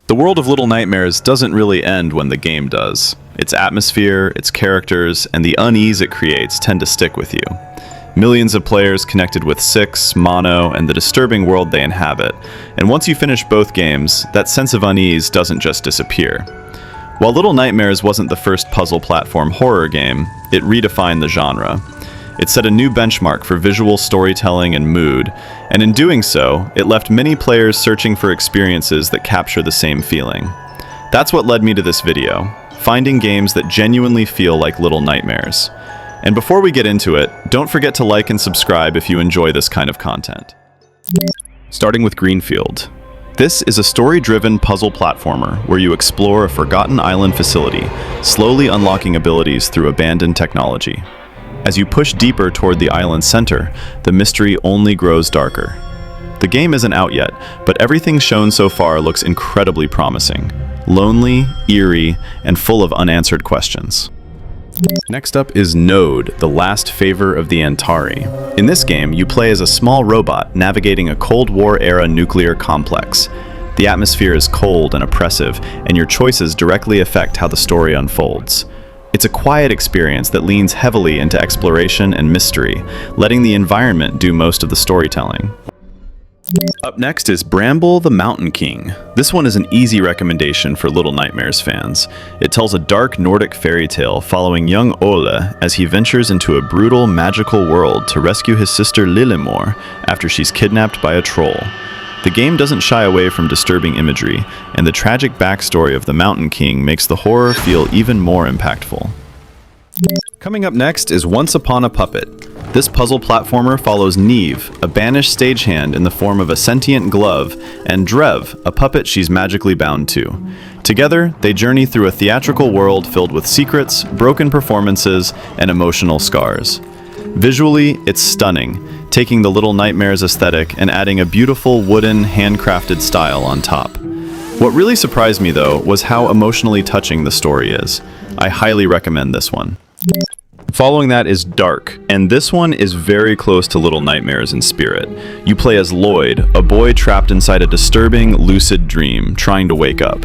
The world of Little Nightmares doesn't really end when the game does. Its atmosphere, its characters, and the unease it creates tend to stick with you. Millions of players connected with Six, Mono, and the disturbing world they inhabit, and once you finish both games, that sense of unease doesn't just disappear. While Little Nightmares wasn't the first puzzle platform horror game, it redefined the genre. It set a new benchmark for visual storytelling and mood, and in doing so, it left many players searching for experiences that capture the same feeling. That's what led me to this video, finding games that genuinely feel like Little Nightmares. And before we get into it, don't forget to like and subscribe if you enjoy this kind of content. Starting with Greenfield. This is a story-driven puzzle platformer where you explore a forgotten island facility, slowly unlocking abilities through abandoned technology. As you push deeper toward the island's center, the mystery only grows darker. The game isn't out yet, but everything shown so far looks incredibly promising. Lonely, eerie, and full of unanswered questions. Next up is Node, the last favor of the Antarii. In this game, you play as a small robot navigating a Cold War-era nuclear complex. The atmosphere is cold and oppressive, and your choices directly affect how the story unfolds. It's a quiet experience that leans heavily into exploration and mystery, letting the environment do most of the storytelling. Up next is Bramble the Mountain King. This one is an easy recommendation for Little Nightmares fans. It tells a dark Nordic fairy tale following young Ole as he ventures into a brutal, magical world to rescue his sister Lillemor after she's kidnapped by a troll. The game doesn't shy away from disturbing imagery, and the tragic backstory of the Mountain King makes the horror feel even more impactful. Coming up next is Once Upon a Puppet. This puzzle platformer follows Neve, a banished stagehand in the form of a sentient glove, and Drev, a puppet she's magically bound to. Together, they journey through a theatrical world filled with secrets, broken performances, and emotional scars. Visually, it's stunning, taking the Little Nightmares aesthetic and adding a beautiful wooden, handcrafted style on top. What really surprised me, though, was how emotionally touching the story is. I highly recommend this one. Following that is Darq, and this one is very close to Little Nightmares in spirit. You play as Lloyd, a boy trapped inside a disturbing, lucid dream, trying to wake up.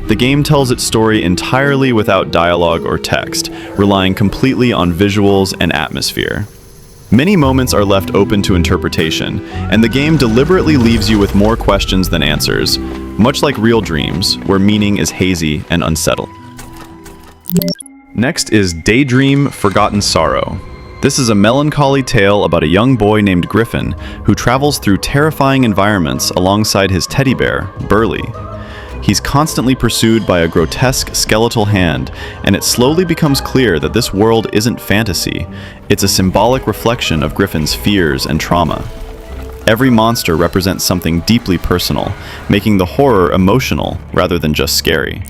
The game tells its story entirely without dialogue or text, relying completely on visuals and atmosphere. Many moments are left open to interpretation, and the game deliberately leaves you with more questions than answers, much like real dreams, where meaning is hazy and unsettling. Next is Daydream, Forgotten Sorrow. This is a melancholy tale about a young boy named Griffin who travels through terrifying environments alongside his teddy bear, Burley. He's constantly pursued by a grotesque skeletal hand, and it slowly becomes clear that this world isn't fantasy. It's a symbolic reflection of Griffin's fears and trauma. Every monster represents something deeply personal, making the horror emotional rather than just scary.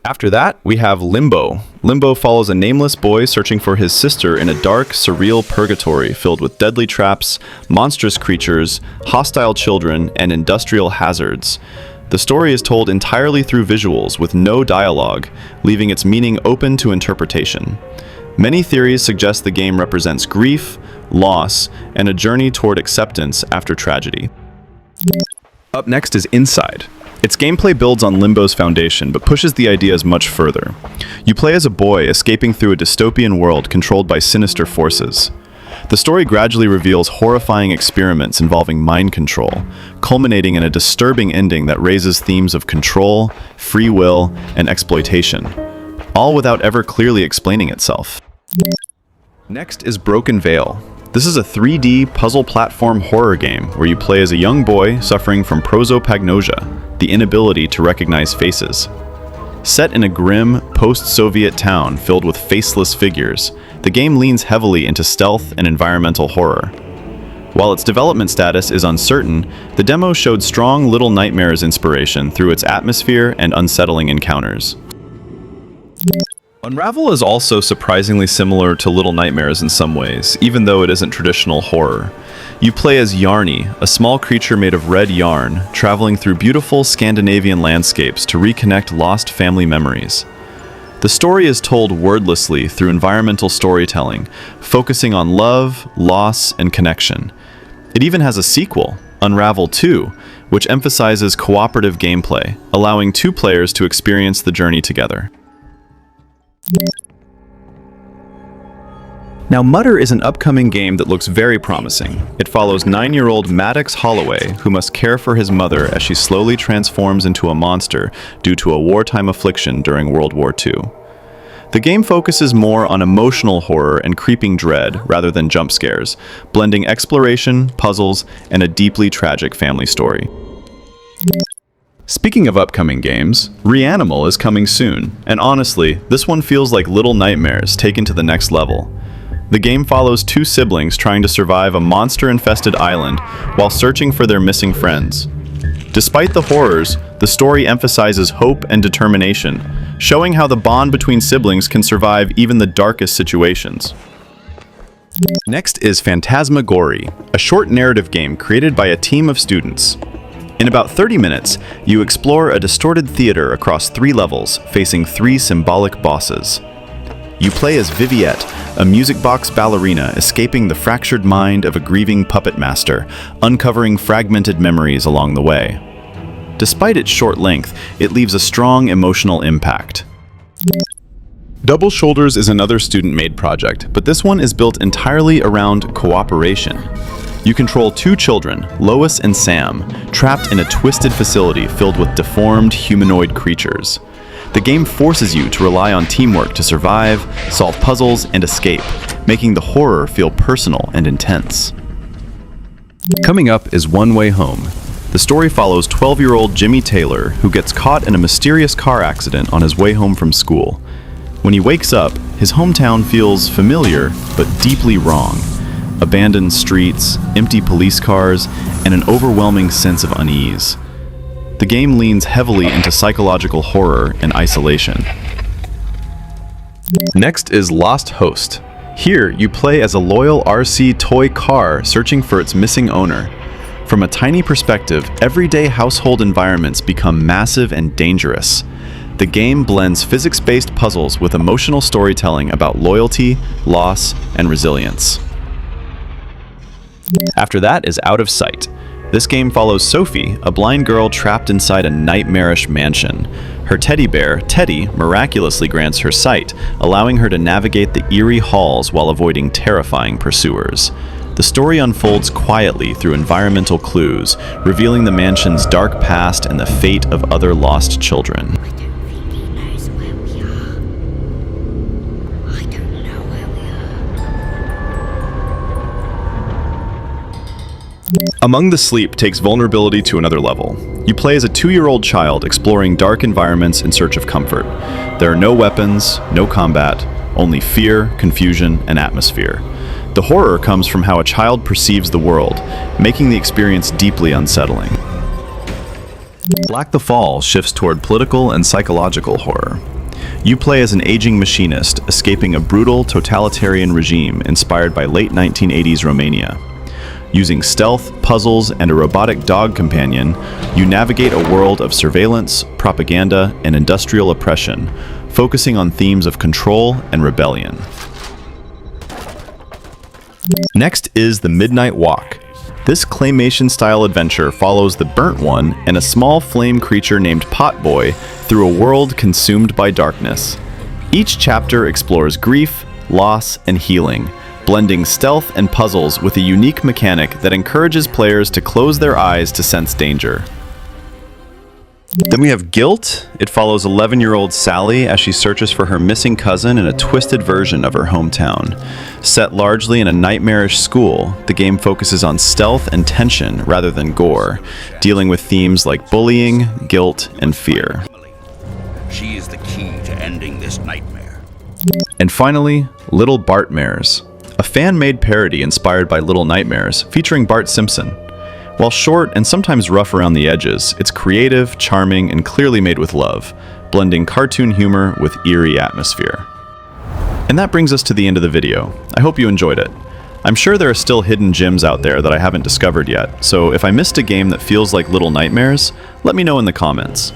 After that, we have Limbo. Limbo follows a nameless boy searching for his sister in a dark, surreal purgatory filled with deadly traps, monstrous creatures, hostile children, and industrial hazards. The story is told entirely through visuals with no dialogue, leaving its meaning open to interpretation. Many theories suggest the game represents grief, loss, and a journey toward acceptance after tragedy. Up next is Inside. Its gameplay builds on Limbo's foundation, but pushes the ideas much further. You play as a boy escaping through a dystopian world controlled by sinister forces. The story gradually reveals horrifying experiments involving mind control, culminating in a disturbing ending that raises themes of control, free will, and exploitation, all without ever clearly explaining itself. Next is Broken Veil. This is a 3D puzzle platform horror game where you play as a young boy suffering from prosopagnosia, the inability to recognize faces. Set in a grim, post-Soviet town filled with faceless figures, the game leans heavily into stealth and environmental horror. While its development status is uncertain, the demo showed strong Little Nightmares inspiration through its atmosphere and unsettling encounters. Unravel is also surprisingly similar to Little Nightmares in some ways, even though it isn't traditional horror. You play as Yarny, a small creature made of red yarn, traveling through beautiful Scandinavian landscapes to reconnect lost family memories. The story is told wordlessly through environmental storytelling, focusing on love, loss, and connection. It even has a sequel, Unravel 2, which emphasizes cooperative gameplay, allowing two players to experience the journey together. Now, Mutter is an upcoming game that looks very promising. It follows 9-year-old Maddox Holloway, who must care for his mother as she slowly transforms into a monster due to a wartime affliction during World War II. The game focuses more on emotional horror and creeping dread rather than jump scares, blending exploration, puzzles, and a deeply tragic family story. Speaking of upcoming games, ReAnimal is coming soon, and honestly, this one feels like Little Nightmares taken to the next level. The game follows two siblings trying to survive a monster-infested island while searching for their missing friends. Despite the horrors, the story emphasizes hope and determination, showing how the bond between siblings can survive even the darkest situations. Next is Fantasmagorie, a short narrative game created by a team of students. In about 30 minutes, you explore a distorted theater across 3 levels, facing 3 symbolic bosses. You play as Viviette, a music box ballerina escaping the fractured mind of a grieving puppet master, uncovering fragmented memories along the way. Despite its short length, it leaves a strong emotional impact. Double Shoulders is another student-made project, but this one is built entirely around cooperation. You control 2 children, Lois and Sam, trapped in a twisted facility filled with deformed humanoid creatures. The game forces you to rely on teamwork to survive, solve puzzles, and escape, making the horror feel personal and intense. Coming up is One Way Home. The story follows 12-year-old Jimmy Taylor, who gets caught in a mysterious car accident on his way home from school. When he wakes up, his hometown feels familiar but deeply wrong. Abandoned streets, empty police cars, and an overwhelming sense of unease. The game leans heavily into psychological horror and isolation. Next is Lost Host. Here, you play as a loyal RC toy car searching for its missing owner. From a tiny perspective, everyday household environments become massive and dangerous. The game blends physics-based puzzles with emotional storytelling about loyalty, loss, and resilience. After that is Out of Sight. This game follows Sophie, a blind girl trapped inside a nightmarish mansion. Her teddy bear, Teddy, miraculously grants her sight, allowing her to navigate the eerie halls while avoiding terrifying pursuers. The story unfolds quietly through environmental clues, revealing the mansion's dark past and the fate of other lost children. Among the Sleep takes vulnerability to another level. You play as a 2-year-old child exploring dark environments in search of comfort. There are no weapons, no combat, only fear, confusion, and atmosphere. The horror comes from how a child perceives the world, making the experience deeply unsettling. Black the Fall shifts toward political and psychological horror. You play as an aging machinist escaping a brutal, totalitarian regime inspired by late 1980s Romania. Using stealth, puzzles, and a robotic dog companion, you navigate a world of surveillance, propaganda, and industrial oppression, focusing on themes of control and rebellion. Next is The Midnight Walk. This claymation-style adventure follows the Burnt One and a small flame creature named Potboy through a world consumed by darkness. Each chapter explores grief, loss, and healing, blending stealth and puzzles with a unique mechanic that encourages players to close their eyes to sense danger. Then we have Gylt. It follows 11-year-old Sally as she searches for her missing cousin in a twisted version of her hometown. Set largely in a nightmarish school, the game focuses on stealth and tension rather than gore, dealing with themes like bullying, guilt, and fear. She is the key to ending this nightmare. And finally, Little Bartmares, a fan-made parody inspired by Little Nightmares, featuring Bart Simpson. While short and sometimes rough around the edges, it's creative, charming, and clearly made with love, blending cartoon humor with eerie atmosphere. And that brings us to the end of the video. I hope you enjoyed it. I'm sure there are still hidden gems out there that I haven't discovered yet, so if I missed a game that feels like Little Nightmares, let me know in the comments.